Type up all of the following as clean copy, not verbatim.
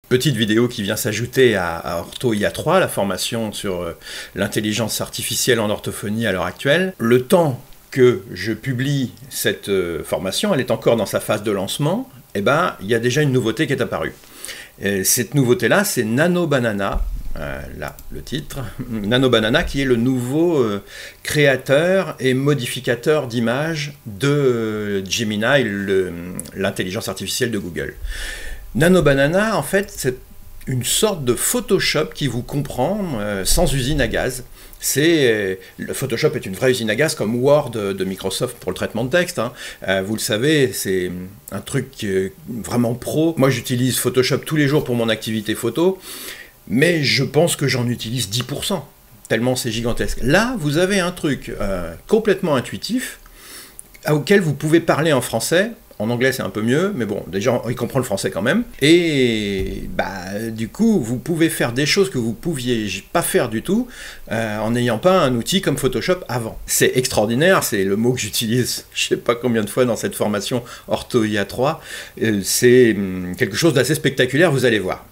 petite vidéo qui vient s'ajouter à Ortho IA3, la formation sur l'intelligence artificielle en orthophonie à l'heure actuelle. Le temps que je publie cette formation, elle est encore dans sa phase de lancement, et ben, il y a déjà une nouveauté qui est apparue. Et cette nouveauté-là, c'est Nano Banana, là, le titre, Nano Banana, qui est le nouveau créateur et modificateur d'images de Gemini, l'intelligence artificielle de Google. Nano Banana, en fait, c'est une sorte de Photoshop qui vous comprend sans usine à gaz. Le Photoshop est une vraie usine à gaz comme Word de Microsoft pour le traitement de texte. Hein. Vous le savez, c'est un truc vraiment pro. Moi, j'utilise Photoshop tous les jours pour mon activité photo, mais je pense que j'en utilise 10%, tellement c'est gigantesque. Là, vous avez un truc complètement intuitif, auquel vous pouvez parler en français. En anglais, c'est un peu mieux, mais bon, déjà, il comprend le français quand même. Et du coup, vous pouvez faire des choses que vous ne pouviez pas faire du tout en n'ayant pas un outil comme Photoshop avant. C'est extraordinaire, c'est le mot que j'utilise je ne sais pas combien de fois dans cette formation Ortho IA3. C'est quelque chose d'assez spectaculaire, vous allez voir.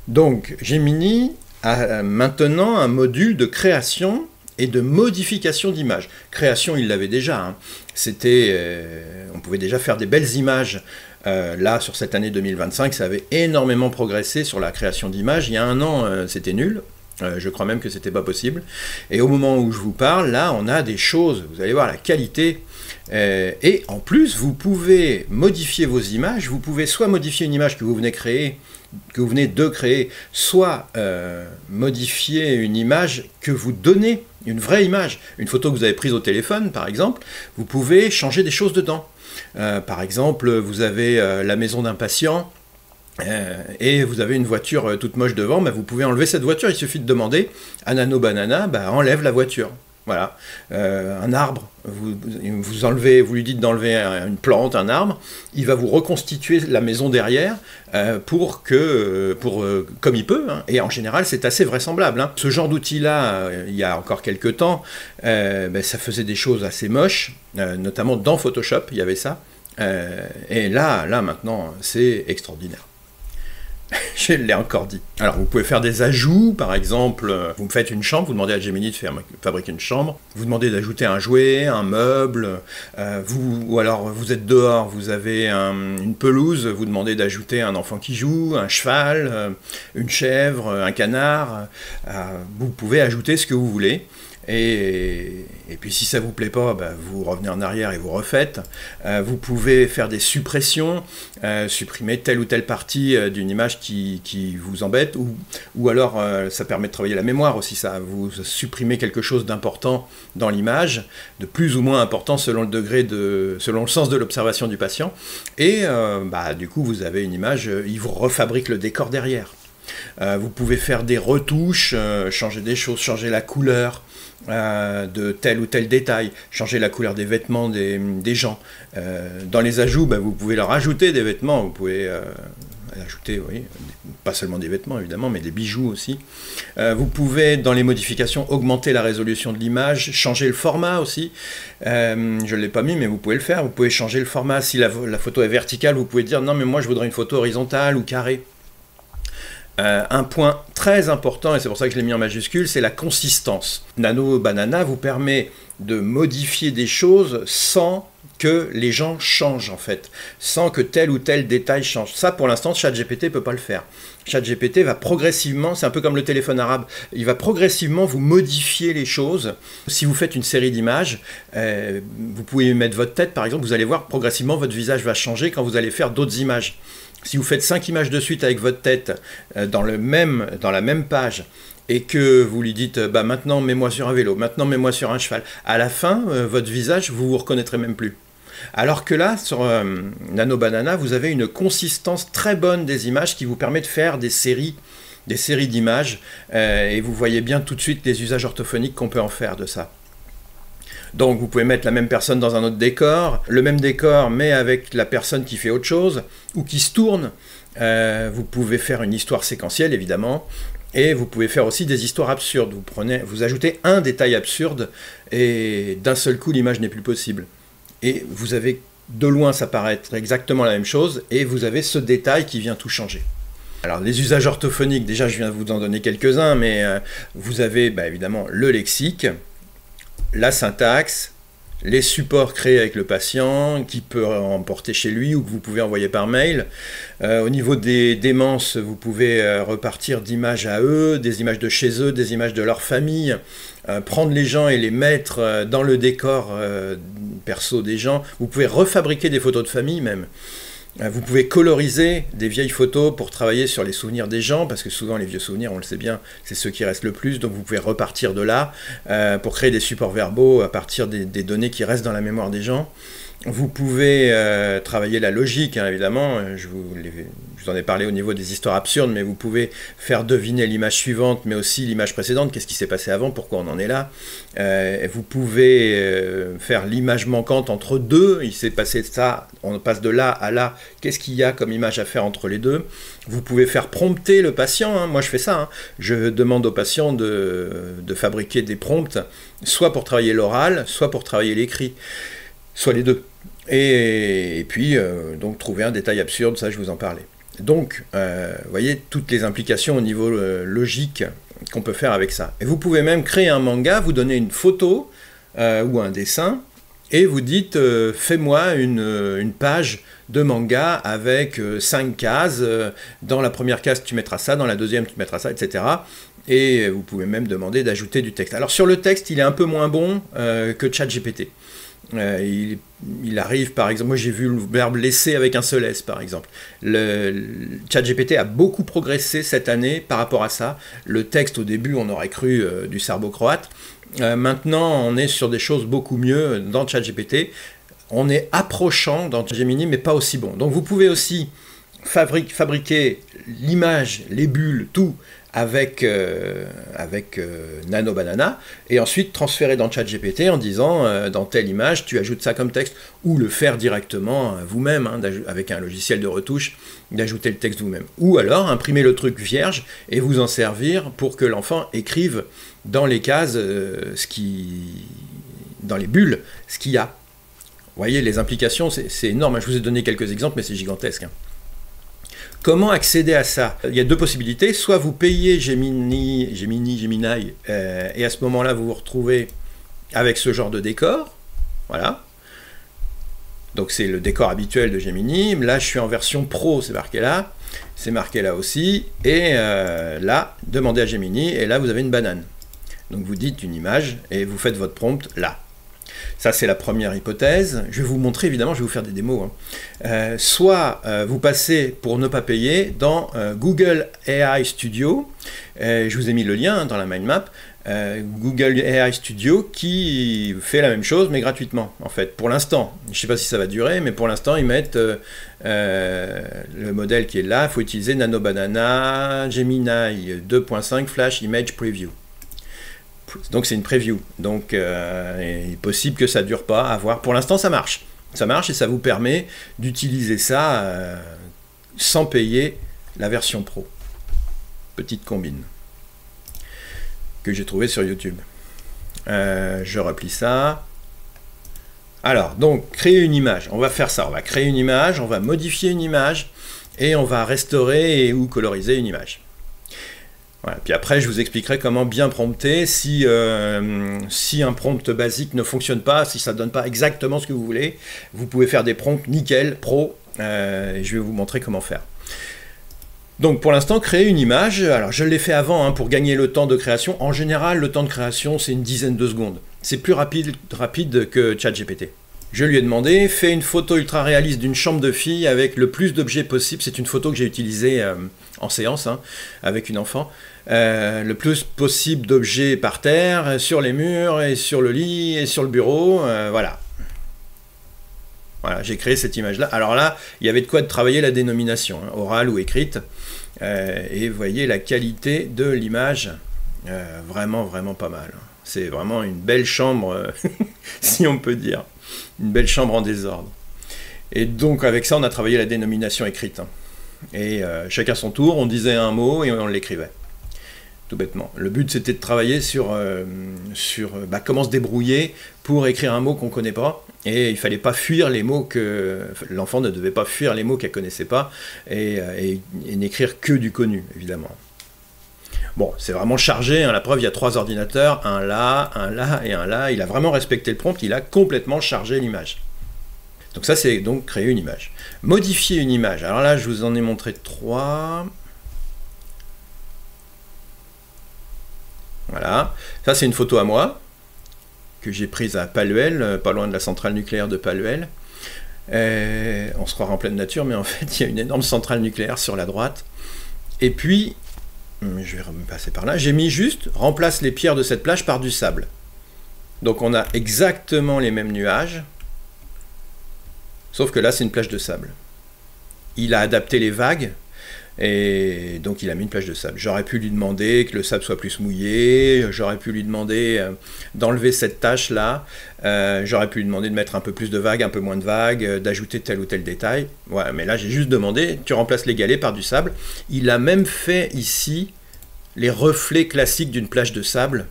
Donc, Gemini a maintenant un module de création et de modification d'images. Création, il l'avait déjà. Hein. On pouvait déjà faire des belles images. Là, sur cette année 2025, ça avait énormément progressé sur la création d'images. Il y a un an, c'était nul. Je crois même que c'était pas possible. Et au moment où je vous parle, là, on a des choses. Vous allez voir la qualité. Et en plus, vous pouvez modifier vos images. Vous pouvez soit modifier une image que vous venez de créer, soit modifier une image que vous donnez, une vraie image, une photo que vous avez prise au téléphone par exemple, vous pouvez changer des choses dedans. Par exemple, vous avez la maison d'un patient et vous avez une voiture toute moche devant, vous pouvez enlever cette voiture, il suffit de demander à Nano Banana, enlève la voiture. Voilà, un arbre, vous enlevez, vous lui dites d'enlever une plante, un arbre, il va vous reconstituer la maison derrière comme il peut, hein. Et en général c'est assez vraisemblable. Hein. Ce genre d'outil-là, il y a encore quelques temps, ça faisait des choses assez moches, notamment dans Photoshop, il y avait ça, et là maintenant c'est extraordinaire. Je l'ai encore dit. Alors, vous pouvez faire des ajouts, par exemple, vous me faites une chambre, vous demandez à Gemini de fabriquer une chambre, vous demandez d'ajouter un jouet, un meuble, ou alors vous êtes dehors, vous avez une pelouse, vous demandez d'ajouter un enfant qui joue, un cheval, une chèvre, un canard, vous pouvez ajouter ce que vous voulez. Et puis si ça vous plaît pas, vous revenez en arrière et vous refaites. Vous pouvez faire des suppressions, supprimer telle ou telle partie d'une image qui vous embête, ou alors ça permet de travailler la mémoire aussi, ça. Vous supprimez quelque chose d'important dans l'image, de plus ou moins important selon le degré selon le sens de l'observation du patient, et du coup vous avez une image, il vous refabrique le décor derrière. Vous pouvez faire des retouches, changer des choses, changer la couleur de tel ou tel détail, changer la couleur des vêtements des gens. Dans les ajouts, vous pouvez leur ajouter des vêtements, vous pouvez ajouter, oui, pas seulement des vêtements évidemment, mais des bijoux aussi. Vous pouvez, dans les modifications, augmenter la résolution de l'image, changer le format aussi. Je ne l'ai pas mis, mais vous pouvez le faire. Vous pouvez changer le format. Si la photo est verticale, vous pouvez dire non, mais moi je voudrais une photo horizontale ou carrée. Un point très important, et c'est pour ça que je l'ai mis en majuscule, c'est la consistance. Nano Banana vous permet de modifier des choses sans que les gens changent en fait, sans que tel ou tel détail change. Ça pour l'instant ChatGPT ne peut pas le faire. ChatGPT va progressivement, c'est un peu comme le téléphone arabe, il va progressivement vous modifier les choses. Si vous faites une série d'images, vous pouvez mettre votre tête par exemple, vous allez voir progressivement votre visage va changer quand vous allez faire d'autres images. Si vous faites 5 images de suite avec votre tête dans la même page, et que vous lui dites maintenant mets-moi sur un vélo, maintenant mets-moi sur un cheval, à la fin, votre visage, vous vous reconnaîtrez même plus. Alors que là, sur Nano Banana, vous avez une consistance très bonne des images qui vous permet de faire des séries d'images, et vous voyez bien tout de suite les usages orthophoniques qu'on peut en faire de ça. Donc vous pouvez mettre la même personne dans un autre décor, le même décor mais avec la personne qui fait autre chose, ou qui se tourne. Vous pouvez faire une histoire séquentielle évidemment, et vous pouvez faire aussi des histoires absurdes. Vous ajoutez un détail absurde, et d'un seul coup l'image n'est plus possible. Et vous avez, de loin ça paraît être exactement la même chose, et vous avez ce détail qui vient tout changer. Alors les usages orthophoniques, déjà je viens de vous en donner quelques-uns, mais vous avez évidemment le lexique, la syntaxe, les supports créés avec le patient, qui peut emporter chez lui ou que vous pouvez envoyer par mail. Au niveau des démences, vous pouvez repartir d'images à eux, des images de chez eux, des images de leur famille, prendre les gens et les mettre dans le décor perso des gens. Vous pouvez refabriquer des photos de famille même. Vous pouvez coloriser des vieilles photos pour travailler sur les souvenirs des gens, parce que souvent les vieux souvenirs, on le sait bien, c'est ceux qui restent le plus, donc vous pouvez repartir de là pour créer des supports verbaux à partir des données qui restent dans la mémoire des gens. Vous pouvez travailler la logique, hein, évidemment, je vous en ai parlé au niveau des histoires absurdes, mais vous pouvez faire deviner l'image suivante, mais aussi l'image précédente, qu'est-ce qui s'est passé avant, pourquoi on en est là. Vous pouvez faire l'image manquante entre deux, il s'est passé ça, on passe de là à là, qu'est-ce qu'il y a comme image à faire entre les deux. Vous pouvez faire prompter le patient, hein, moi je fais ça, hein. Je demande au patient de fabriquer des prompts, soit pour travailler l'oral, soit pour travailler l'écrit. Soit les deux. Et puis, donc, trouver un détail absurde, ça, je vous en parlais. Donc, vous voyez, toutes les implications au niveau logique qu'on peut faire avec ça. Et vous pouvez même créer un manga, vous donnez une photo ou un dessin, et vous dites, fais-moi une page de manga avec 5 cases. Dans la première case, tu mettras ça, dans la deuxième, tu mettras ça, etc. Et vous pouvez même demander d'ajouter du texte. Alors, sur le texte, il est un peu moins bon que ChatGPT. Il arrive, par exemple, moi j'ai vu le verbe laisser avec un seul S, par exemple. Le ChatGPT a beaucoup progressé cette année par rapport à ça. Le texte, au début, on aurait cru du serbo-croate. Maintenant, on est sur des choses beaucoup mieux dans ChatGPT. On est approchant dans Gemini, mais pas aussi bon. Donc vous pouvez aussi fabriquer l'image, les bulles, tout, avec Nano Banana, et ensuite transférer dans ChatGPT en disant dans telle image, tu ajoutes ça comme texte, ou le faire directement vous-même, hein, avec un logiciel de retouche, d'ajouter le texte vous-même. Ou alors imprimer le truc vierge et vous en servir pour que l'enfant écrive dans les cases, dans les bulles, ce qu'il y a. Vous voyez, les implications, c'est énorme. Je vous ai donné quelques exemples, mais c'est gigantesque, hein. Comment accéder à ça? Il y a deux possibilités. Soit vous payez Gemini, et à ce moment-là, vous vous retrouvez avec ce genre de décor. Voilà. Donc c'est le décor habituel de Gemini. Là, je suis en version pro, c'est marqué là. C'est marqué là aussi. Et là, demandez à Gemini, et là, vous avez une banane. Donc vous dites une image, et vous faites votre prompt là. Ça, c'est la première hypothèse. Je vais vous montrer, évidemment, je vais vous faire des démos, hein. Soit vous passez, pour ne pas payer, dans Google AI Studio. Je vous ai mis le lien, hein, dans la mind map. Google AI Studio qui fait la même chose, mais gratuitement, en fait. Pour l'instant, je ne sais pas si ça va durer, mais pour l'instant, ils mettent le modèle qui est là. Il faut utiliser Nano Banana, Gemini 2.5 Flash Image Preview. Donc c'est une preview, donc il est possible que ça ne dure pas, à voir. Pour l'instant ça marche et ça vous permet d'utiliser ça sans payer la version pro. Petite combine que j'ai trouvée sur YouTube. Je replie ça. Alors, donc créer une image, on va faire ça, on va créer une image, on va modifier une image et on va restaurer ou coloriser une image. Voilà. Puis après, je vous expliquerai comment bien prompter si un prompt basique ne fonctionne pas, si ça ne donne pas exactement ce que vous voulez. Vous pouvez faire des prompts nickel, pro, et je vais vous montrer comment faire. Donc pour l'instant, créer une image, alors je l'ai fait avant, hein, pour gagner le temps de création. En général, le temps de création, c'est une dizaine de secondes. C'est plus rapide que ChatGPT. Je lui ai demandé, fais une photo ultra réaliste d'une chambre de fille avec le plus d'objets possible. C'est une photo que j'ai utilisée en séance, hein, avec une enfant. Le plus possible d'objets par terre, sur les murs, et sur le lit, et sur le bureau, voilà. Voilà, j'ai créé cette image-là. Alors là, il y avait de quoi travailler la dénomination, hein, orale ou écrite. Et vous voyez la qualité de l'image, vraiment, vraiment pas mal. C'est vraiment une belle chambre, si on peut dire. Une belle chambre en désordre. Et donc avec ça, on a travaillé la dénomination écrite, hein. Et chacun son tour, on disait un mot et on l'écrivait. tout bêtement. Le but, c'était de travailler sur comment se débrouiller pour écrire un mot qu'on ne connaît pas. Et il ne fallait pas fuir les mots que... L'enfant ne devait pas fuir les mots qu'elle ne connaissait pas et n'écrire que du connu, évidemment. Bon, c'est vraiment chargé, hein, la preuve, il y a 3 ordinateurs, un là et un là. Il a vraiment respecté le prompt, il a complètement chargé l'image. Donc ça, c'est donc créer une image. Modifier une image. Alors là, je vous en ai montré 3. Voilà. Ça, c'est une photo à moi, que j'ai prise à Paluel, pas loin de la centrale nucléaire de Paluel. On se croirait en pleine nature, mais en fait, il y a une énorme centrale nucléaire sur la droite. Et puis, je vais passer par là, j'ai mis juste, remplace les pierres de cette plage par du sable. Donc on a exactement les mêmes nuages, sauf que là, c'est une plage de sable. Il a adapté les vagues, et donc il a mis une plage de sable. J'aurais pu lui demander que le sable soit plus mouillé, j'aurais pu lui demander d'enlever cette tache là, j'aurais pu lui demander de mettre un peu plus de vagues, un peu moins de vagues, d'ajouter tel ou tel détail. Ouais, mais là j'ai juste demandé, tu remplaces les galets par du sable. Il a même fait ici les reflets classiques d'une plage de sable,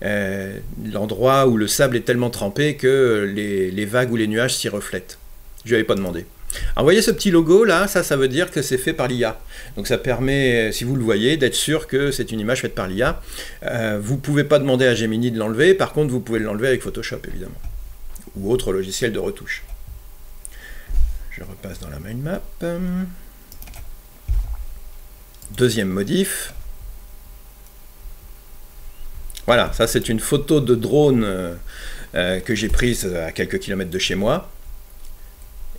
l'endroit où le sable est tellement trempé que les vagues ou les nuages s'y reflètent. Je lui avais pas demandé. Alors, vous voyez ce petit logo là, ça veut dire que c'est fait par l'IA. Donc ça permet, si vous le voyez, d'être sûr que c'est une image faite par l'IA. Vous ne pouvez pas demander à Gemini de l'enlever, par contre vous pouvez l'enlever avec Photoshop évidemment. Ou autre logiciel de retouche. Je repasse dans la mind map. Deuxième modif. Voilà, ça c'est une photo de drone que j'ai prise à quelques kilomètres de chez moi.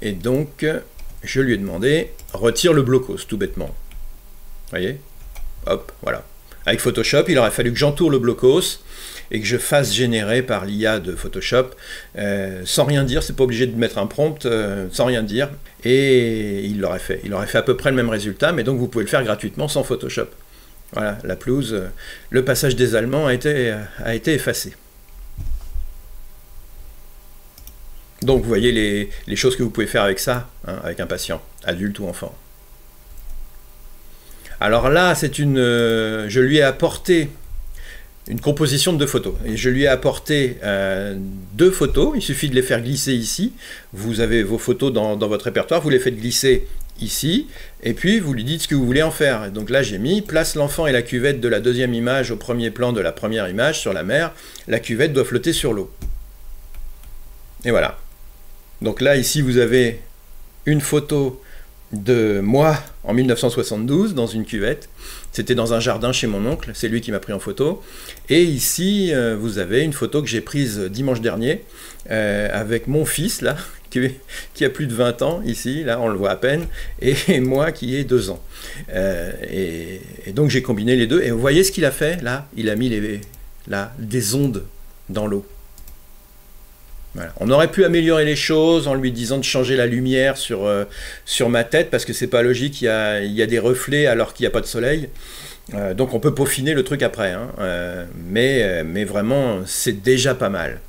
Et donc, je lui ai demandé, retire le blocos, tout bêtement. Vous voyez? Hop, voilà. Avec Photoshop, il aurait fallu que j'entoure le blocos et que je fasse générer par l'IA de Photoshop, sans rien dire, c'est pas obligé de mettre un prompt, sans rien dire, et il l'aurait fait. Il aurait fait à peu près le même résultat, mais donc vous pouvez le faire gratuitement sans Photoshop. Voilà, la pelouse, le passage des Allemands a été effacé. Donc vous voyez les choses que vous pouvez faire avec ça, hein, avec un patient, adulte ou enfant. Alors là, je lui ai apporté une composition de 2 photos. Et je lui ai apporté 2 photos, il suffit de les faire glisser ici. Vous avez vos photos dans votre répertoire, vous les faites glisser ici, et puis vous lui dites ce que vous voulez en faire. Donc là j'ai mis, place l'enfant et la cuvette de la deuxième image au premier plan de la première image sur la mer, la cuvette doit flotter sur l'eau. Et voilà. Donc là, ici, vous avez une photo de moi en 1972 dans une cuvette. C'était dans un jardin chez mon oncle, c'est lui qui m'a pris en photo. Et ici, vous avez une photo que j'ai prise dimanche dernier avec mon fils, là, qui a plus de 20 ans, ici, là, on le voit à peine, et moi qui ai 2 ans. Et donc, j'ai combiné les deux. Et vous voyez ce qu'il a fait, là? Il a mis des ondes dans l'eau. Voilà. On aurait pu améliorer les choses en lui disant de changer la lumière sur ma tête, parce que c'est pas logique, il y a des reflets alors qu'il n'y a pas de soleil. Donc on peut peaufiner le truc après, hein. Mais vraiment, c'est déjà pas mal.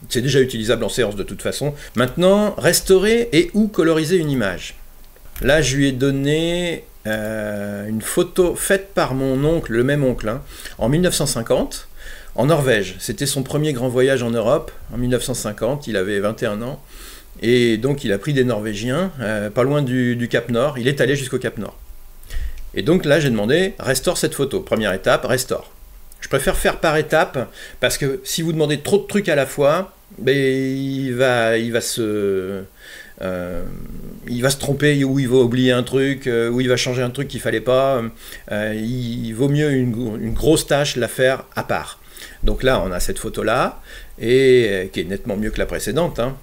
C'est déjà utilisable en séance de toute façon. Maintenant, restaurer et ou coloriser une image. Là, je lui ai donné une photo faite par mon oncle, le même oncle, hein, en 1950. En Norvège, c'était son premier grand voyage en Europe, en 1950, il avait 21 ans, et donc il a pris des Norvégiens, pas loin du Cap Nord, il est allé jusqu'au Cap Nord. Et donc là j'ai demandé, restaure cette photo, première étape, restaure. Je préfère faire par étapes, parce que si vous demandez trop de trucs à la fois, ben, il va se tromper, ou il va oublier un truc, ou il va changer un truc qu'il fallait pas, il vaut mieux une grosse tâche la faire à part. Donc là, on a cette photo-là, et qui est nettement mieux que la précédente. Hein.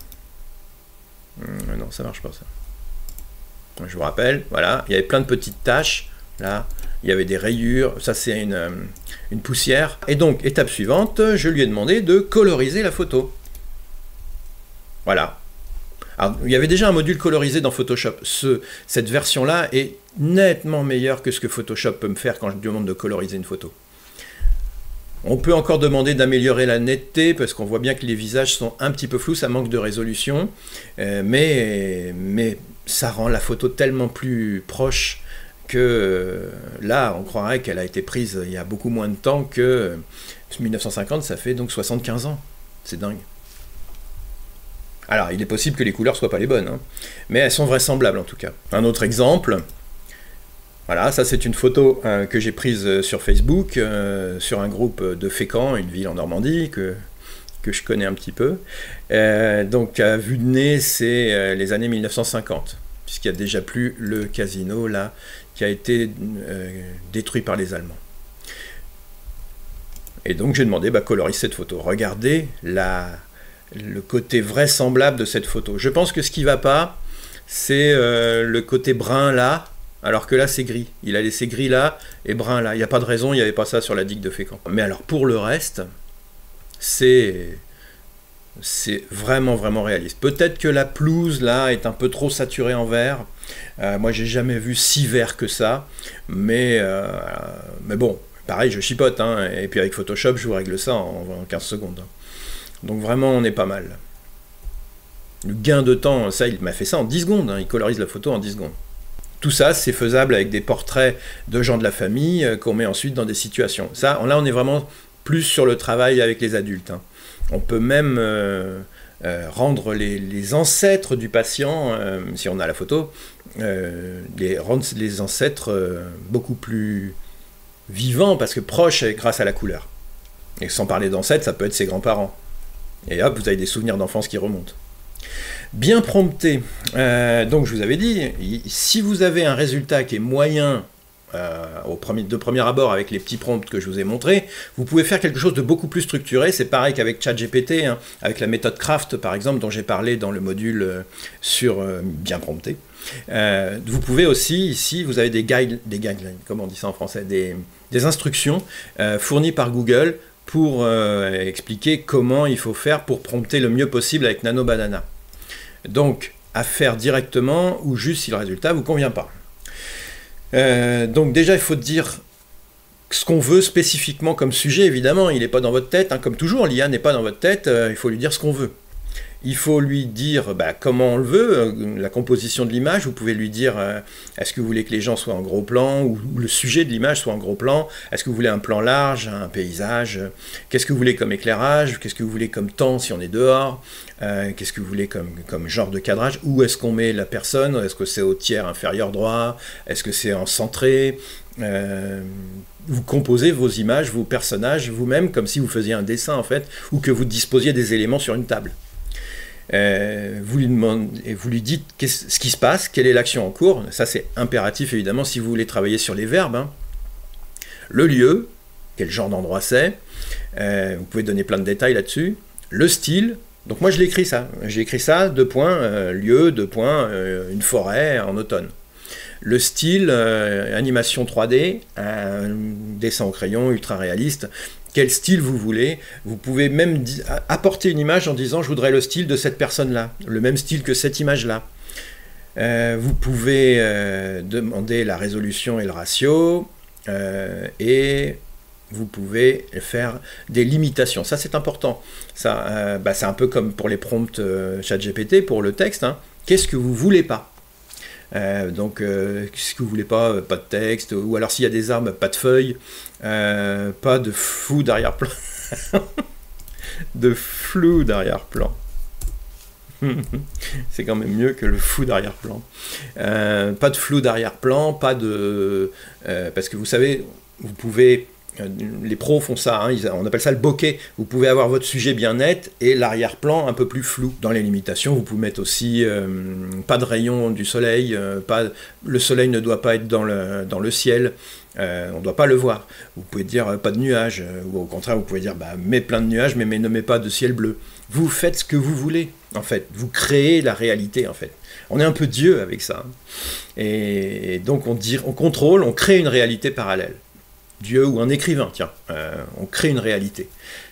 Non, ça marche pas, ça. Je vous rappelle, voilà, il y avait plein de petites taches, là, il y avait des rayures, ça c'est une poussière. Et donc, étape suivante, je lui ai demandé de coloriser la photo. Voilà. Alors, il y avait déjà un module colorisé dans Photoshop. Cette version-là est nettement meilleure que ce que Photoshop peut me faire quand je lui demande de coloriser une photo. On peut encore demander d'améliorer la netteté, parce qu'on voit bien que les visages sont un petit peu flous, ça manque de résolution, mais ça rend la photo tellement plus proche que là, on croirait qu'elle a été prise il y a beaucoup moins de temps que 1950, ça fait donc 75 ans. C'est dingue. Alors, il est possible que les couleurs soient pas les bonnes, hein, mais elles sont vraisemblables en tout cas. Un autre exemple, voilà, ça c'est une photo que j'ai prise sur Facebook, sur un groupe de Fécamp, une ville en Normandie que je connais un petit peu. Donc, à vue de nez, c'est les années 1950, puisqu'il n'y a déjà plus le casino là, qui a été détruit par les Allemands. Et donc j'ai demandé, colorise cette photo. Regardez le côté vraisemblable de cette photo. Je pense que ce qui ne va pas, c'est le côté brun là, alors que là c'est gris. Il a laissé gris là et brun là. Il n'y a pas de raison, il n'y avait pas ça sur la digue de Fécamp. Mais alors pour le reste, c'est vraiment réaliste. Peut-être que la pelouse là est un peu trop saturée en vert. Moi j'ai jamais vu si vert que ça. Mais bon, pareil, je chipote. Hein, et puis avec Photoshop, je vous règle ça en 15 secondes. Donc vraiment, on est pas mal. Le gain de temps, ça, il m'a fait ça en 10 secondes. Hein, il colorise la photo en 10 secondes. Tout ça, c'est faisable avec des portraits de gens de la famille qu'on met ensuite dans des situations. Ça, là, on est vraiment plus sur le travail avec les adultes. Hein. On peut même rendre les ancêtres du patient, si on a la photo, rendre les ancêtres beaucoup plus vivants, parce que proches grâce à la couleur. Et sans parler d'ancêtres, ça peut être ses grands-parents. Et hop, vous avez des souvenirs d'enfance qui remontent. Bien prompté. Donc je vous avais dit, si vous avez un résultat qui est moyen de premier abord avec les petits prompts que je vous ai montrés, vous pouvez faire quelque chose de beaucoup plus structuré. C'est pareil qu'avec ChatGPT, hein, avec la méthode Craft par exemple, dont j'ai parlé dans le module sur bien prompté. Vous pouvez aussi, ici, vous avez des guidelines, comment on dit ça en français, des instructions fournies par Google pour expliquer comment il faut faire pour prompter le mieux possible avec Nano Banana. Donc, à faire directement ou juste si le résultat ne vous convient pas. Donc déjà, il faut dire ce qu'on veut spécifiquement comme sujet, évidemment, il n'est pas dans votre tête, hein, comme toujours, l'IA n'est pas dans votre tête, il faut lui dire ce qu'on veut. Il faut lui dire comment on le veut, la composition de l'image. Vous pouvez lui dire est-ce que vous voulez que les gens soient en gros plan, ou le sujet de l'image soit en gros plan, est-ce que vous voulez un plan large, un paysage, qu'est-ce que vous voulez comme éclairage, qu'est-ce que vous voulez comme temps si on est dehors, qu'est-ce que vous voulez comme genre de cadrage, où est-ce qu'on met la personne, est-ce que c'est au tiers inférieur droit, est-ce que c'est en centré, vous composez vos images, vos personnages vous-même, comme si vous faisiez un dessin en fait, ou que vous disposiez des éléments sur une table. Vous lui dites ce qui se passe, quelle est l'action en cours. Ça c'est impératif évidemment si vous voulez travailler sur les verbes. Hein. Le lieu, quel genre d'endroit c'est, vous pouvez donner plein de détails là-dessus. Le style, donc moi je l'ai écrit ça, deux points, lieu, deux points, une forêt en automne. Le style, animation 3D, dessin au crayon, ultra réaliste. Quel style vous voulez. Vous pouvez même apporter une image en disant je voudrais le style de cette personne-là, le même style que cette image-là. Vous pouvez demander la résolution et le ratio, et vous pouvez faire des limitations. Ça c'est important. Ça, c'est un peu comme pour les prompts ChatGPT, pour le texte. Hein. Qu'est-ce que vous voulez pas? Qu'est-ce que vous voulez pas? Pas de texte, ou alors s'il y a des arbres, pas de feuilles, pas de flou d'arrière-plan. De flou d'arrière-plan. C'est quand même mieux que le flou d'arrière-plan. Pas de flou d'arrière-plan, pas de... parce que vous savez, vous pouvez... Les pros font ça, hein, on appelle ça le bokeh. Vous pouvez avoir votre sujet bien net et l'arrière-plan un peu plus flou. Dans les limitations, vous pouvez mettre aussi pas de rayon du soleil, le soleil ne doit pas être dans le ciel, on ne doit pas le voir. Vous pouvez dire pas de nuages, ou au contraire, vous pouvez dire mets plein de nuages, mais ne mets pas de ciel bleu. Vous faites ce que vous voulez, en fait. Vous créez la réalité, en fait. On est un peu Dieu avec ça. Et donc on contrôle, on crée une réalité parallèle. Dieu ou un écrivain, tiens, on crée une réalité.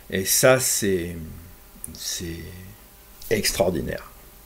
Et ça, c'est extraordinaire.